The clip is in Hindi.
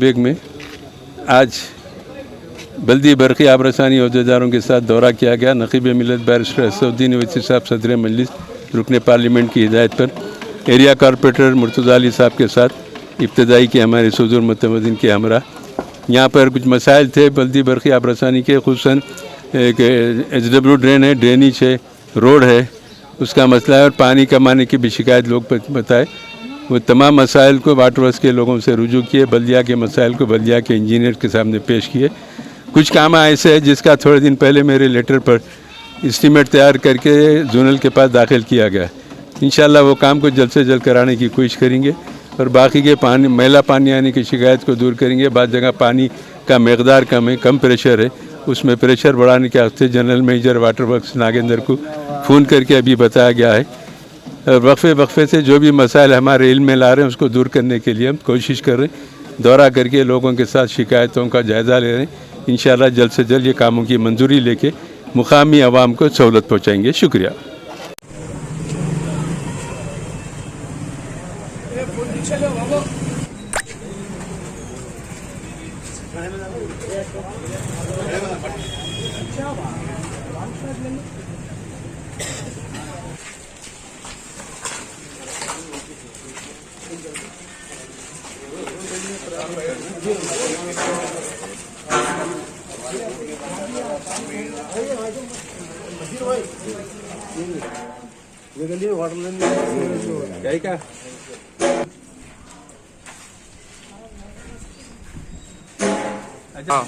बेग में आज बल्दी बरक़ी आबरसानी अहदेदारों के साथ दौरा किया गया। नक़ीब मिल्लत बैरिस्टर असदुद्दीन ओवैसी साहब सदर मजलिस रुकन पार्लियामेंट की हिदायत पर एरिया कॉरपोरेटर मुर्तज़ा अली साहब के साथ इब्तदाई के हमारे सदर मुतमदीन के हमरा यहाँ पर कुछ मसाइल थे बल्दी बरक़ी आबरसानी के, खुसूसन एक SW ड्रेन है, ड्रेनेज है, रोड है, उसका मसला है और पानी कम आने की भी शिकायत लोग बताए। वो तमाम मसाइल को वाटर वर्क्स के लोगों से रुजू किए, बल्दिया के मसाइल को बल्दिया के इंजीनियर के सामने पेश किए। कुछ काम ऐसे है जिसका थोड़े दिन पहले मेरे लेटर पर इस्टीमेट तैयार करके जोनल के पास दाखिल किया गया। इंशाल्लाह वो काम को जल्द से जल्द कराने की कोशिश करेंगे और बाकी के पानी मैला पानी आने की शिकायत को दूर करेंगे। बाद जगह पानी का मकदार कम है, कम प्रेशर है, उसमें प्रेशर बढ़ाने के वास्ते general manager water works Nagendra को फ़ोन करके अभी बताया गया है। वक्फे से जो भी मसाइल हमारे इल्म में ला रहे हैं उसको दूर करने के लिए हम कोशिश कर रहे हैं। दौरा करके लोगों के साथ शिकायतों का जायज़ा ले रहे हैं। इंशाल्लाह जल्द से जल्द ये कामों की मंजूरी लेके मुकामी आवाम को सहूलत पहुँचाएँगे। शुक्रिया। क्या हाँ